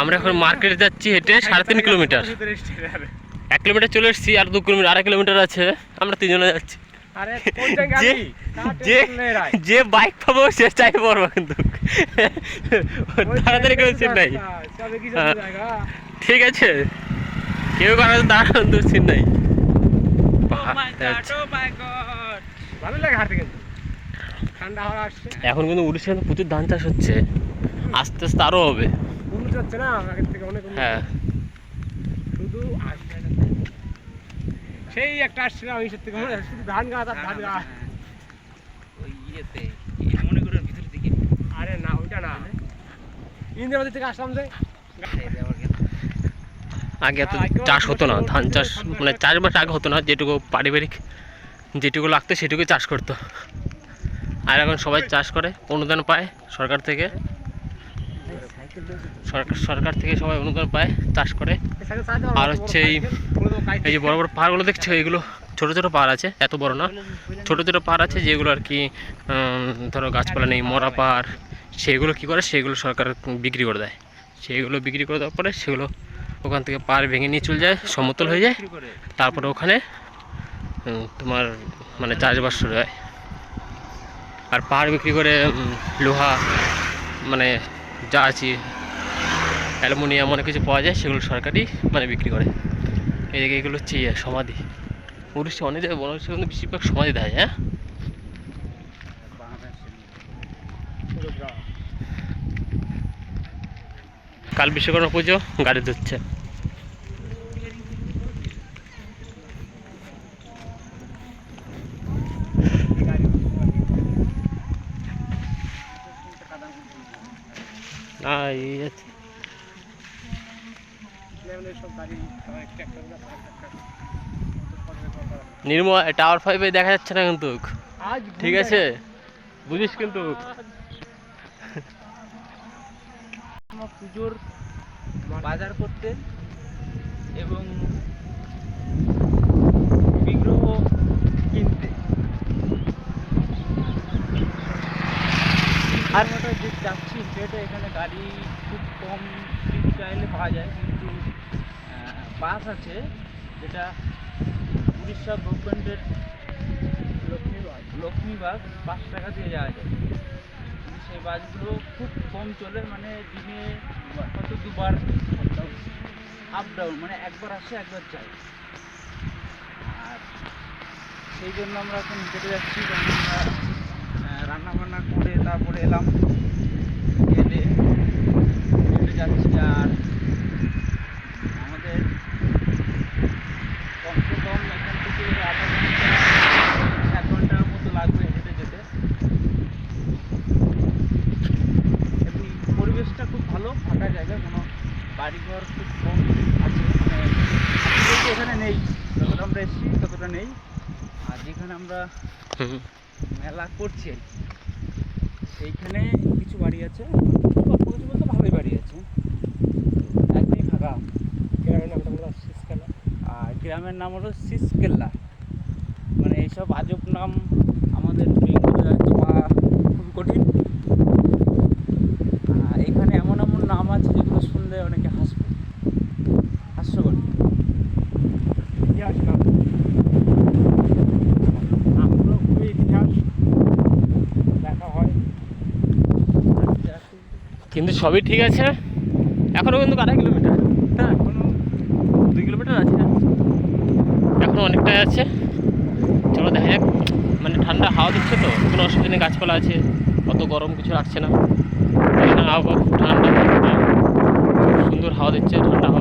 আমরা এখন মার্কেটে যাচ্ছি হেঁটে 3.5 কিলোমিটার। 1 কিলোমিটার চলে এসেছি, আর 2 কিলোমিটার 2.5 কিলোমিটার আছে। আমরা তিনজনে যাচ্ছি। যে বাইক পাবো সে চাই পড়বো, কিন্তু তাড়াতাড়ি করে সিট নাই। ঠিক আছে, কেউ কারো দাঁড়ানো সিট নাই। এখন কিন্তু উড়িষ্যাতে প্রচুর ধান চাষ হচ্ছে, আস্তে আস্তে আরো হবে। হ্যাঁ, সেই একটা আসছিল শুধু ধান গাছ আর ধান গাছ। ওই ইয়েতে মনে করেন ভিতর দিকে, আরে না ওইটা না, ইন্দ্রাবতী থেকে আসলাম যে। আগে এত চাষ হতো না, ধান চাষ মানে চাষবাস আগে হতো না, যেটুকু পারিবারিক যেটুকু লাগতো সেটুকুই চাষ করতো। আর এখন সবাই চাষ করে, অনুদান পায় সরকার থেকে। সরকার থেকে সবাই অনুদান পায়, চাষ করে। আর হচ্ছে এই যে বড় বড় পাহাড়গুলো দেখছো, এগুলো ছোট ছোট পাহাড় আছে, এত বড় না, ছোট ছোট পাহাড় আছে যেগুলো আর কি ধরো গাছপালা নেই, মরা পাহাড়। সেগুলো কি করে, সেগুলো সরকার বিক্রি করে দেয়। সেগুলো বিক্রি করে দেওয়ার পরে সেগুলো ওখান থেকে পাহাড় ভেঙে নিয়ে চলে যায়, সমতল হয়ে যায়। তারপরে ওখানে তোমার মানে চাষবাস শুরু হয়। আর পাহাড় বিক্রি করে লোহা মানে যা আছে, অ্যালুমিনিয়াম অনেক কিছু পাওয়া যায়, সেগুলো সরকারই মানে বিক্রি করে। এদিকে এগুলো হচ্ছে সমাধি। উড়িষ্যা অনেক জায়গায় বড় কিন্তু বেশিরভাগ সমাধি দেয়। হ্যাঁ, কাল বিশ্বকর্মা পুজো, গাড়ি ধুচ্ছে। নির্মল টাওয়ার 5 দেখা যাচ্ছে না কিন্তু, ঠিক আছে বুঝিস কিন্তু। পুজোর বাজার করতে এবং বিগ্রহ কিনতে আর যে যাচ্ছি সেটা এখানে গাড়ি খুব কম চাইলে পাওয়া যায়, কিন্তু বাস আছে যেটা উড়িষ্যা গভর্নমেন্টের লক্ষ্মী বাস, 5 টাকা দিয়ে যাওয়া যায়। সেই বাসগুলো খুব কম চলে, মানে দিনে হয়তো 2বার আপ ডাউন, মানে একবার আসে একবার যায়। আর সেই জন্য আমরা এখন হেঁটে যাচ্ছি, কারণ আমরা রান্না বান্না করে তারপরে এলাম, হেঁটে যাচ্ছি। আর আমাদের কমসে কম এখান থেকে আধা ঘন্টা 1 ঘন্টার মতো লাগবে হেঁটে যেতে। এমনি পরিবেশটা খুব ভালো, ফাঁকা জায়গা, কোনো বাড়িঘর খুব কম আছে, মানে এখানে নেই, যতটা আমরা এসেছি ততটা নেই। আর যেখানে আমরা মেলা করছি সেইখানে কিছু বাড়ি আছে, কিছু বলতে ভালোই বাড়ি আছে, একদমই ফাঁকা। গ্রামের নামটা হলো শীষকেল্লা, আর গ্রামের নাম হলো শীষকেল্লা। মানে এইসব আজব নাম আমাদের বেঙ্গলে হয়তো পাওয়া খুবই কঠিন। এখানে এমন এমন নাম আছে যেগুলো শুনলে অনেকে হাসবে, হাস্যকর ইতিহাস নাম, নামগুলো খুবই ইতিহাস দেখা হয়। কিন্তু সবই ঠিক আছে, এখনো কিন্তু 2.5 কিলোমিটার। হ্যাঁ, এখনো 2 কিলোমিটার আছে, এখনো অনেকটাই আছে। চলো দেখা যাক। মানে ঠান্ডা হাওয়া দিচ্ছে তো, কোনো অসুবিধা নেই, গাছপালা আছে, অত গরম কিছু লাগছে না। আবহাওয়া খুব ঠান্ডা, সুন্দর হাওয়া দিচ্ছে, ঠান্ডা হাওয়া।